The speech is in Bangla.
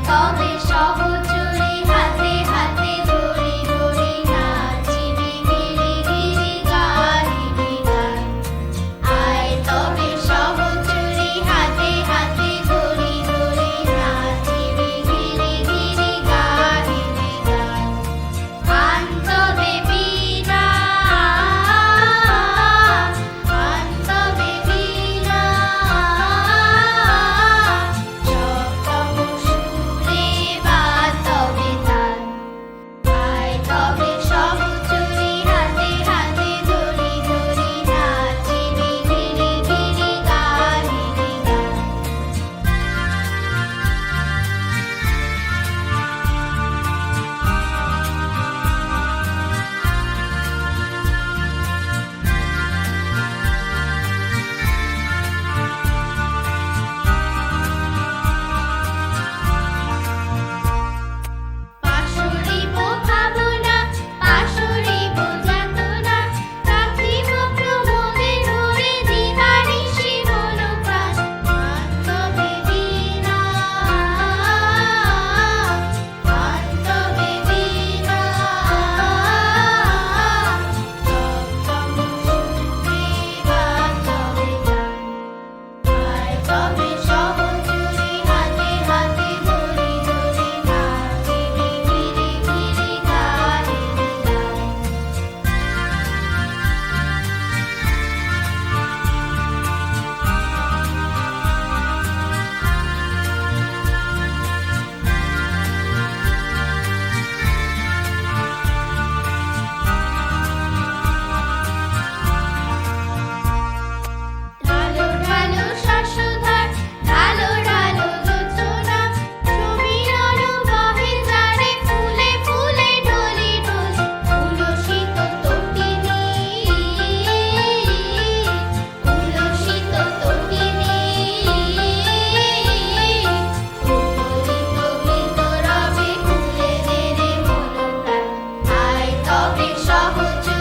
তবে সহচরী হাতে হাতে ধরি ধরি নাচিবি গিরি গিরি গাহিবি গান। আয় তবে সহচরী হাতে হাতে ধরি ধরি নাচিবি গিরি গিরি গাহিবি গান। আন তবে বীণা আন তবে বীণা সপ্তম সুরে বাজ তবে তান। আয় তবে সহচরী হাতে হাতে ধরি ধরি নাচিবি গিরি গিরি গাহিবি গান। পাশরিব ভাবনা পাশরিব যাতনা রাখিব প্রমোদে ধরে দিবানিশি মন প্রাণ। আন তবে বীণা আন তবে বীণা সপ্তম সুরে বাজ তবে তান। আয় তবে সহচরী হাতে হাতে ধরি ধরি নাচিবি গিরি গিরি গাহিবি গান। ঢালো ঢালো শশধর ঢালো ঢালো যোজনা সমীরণ বহে যারে ফুলে ফুলে ঢলি ঢলি। উলসিত তটিনী উলসিত তটিনী উত্তরিত গীত রবে খুলে দে রে মন প্রাণ। আয় তবে সহচরী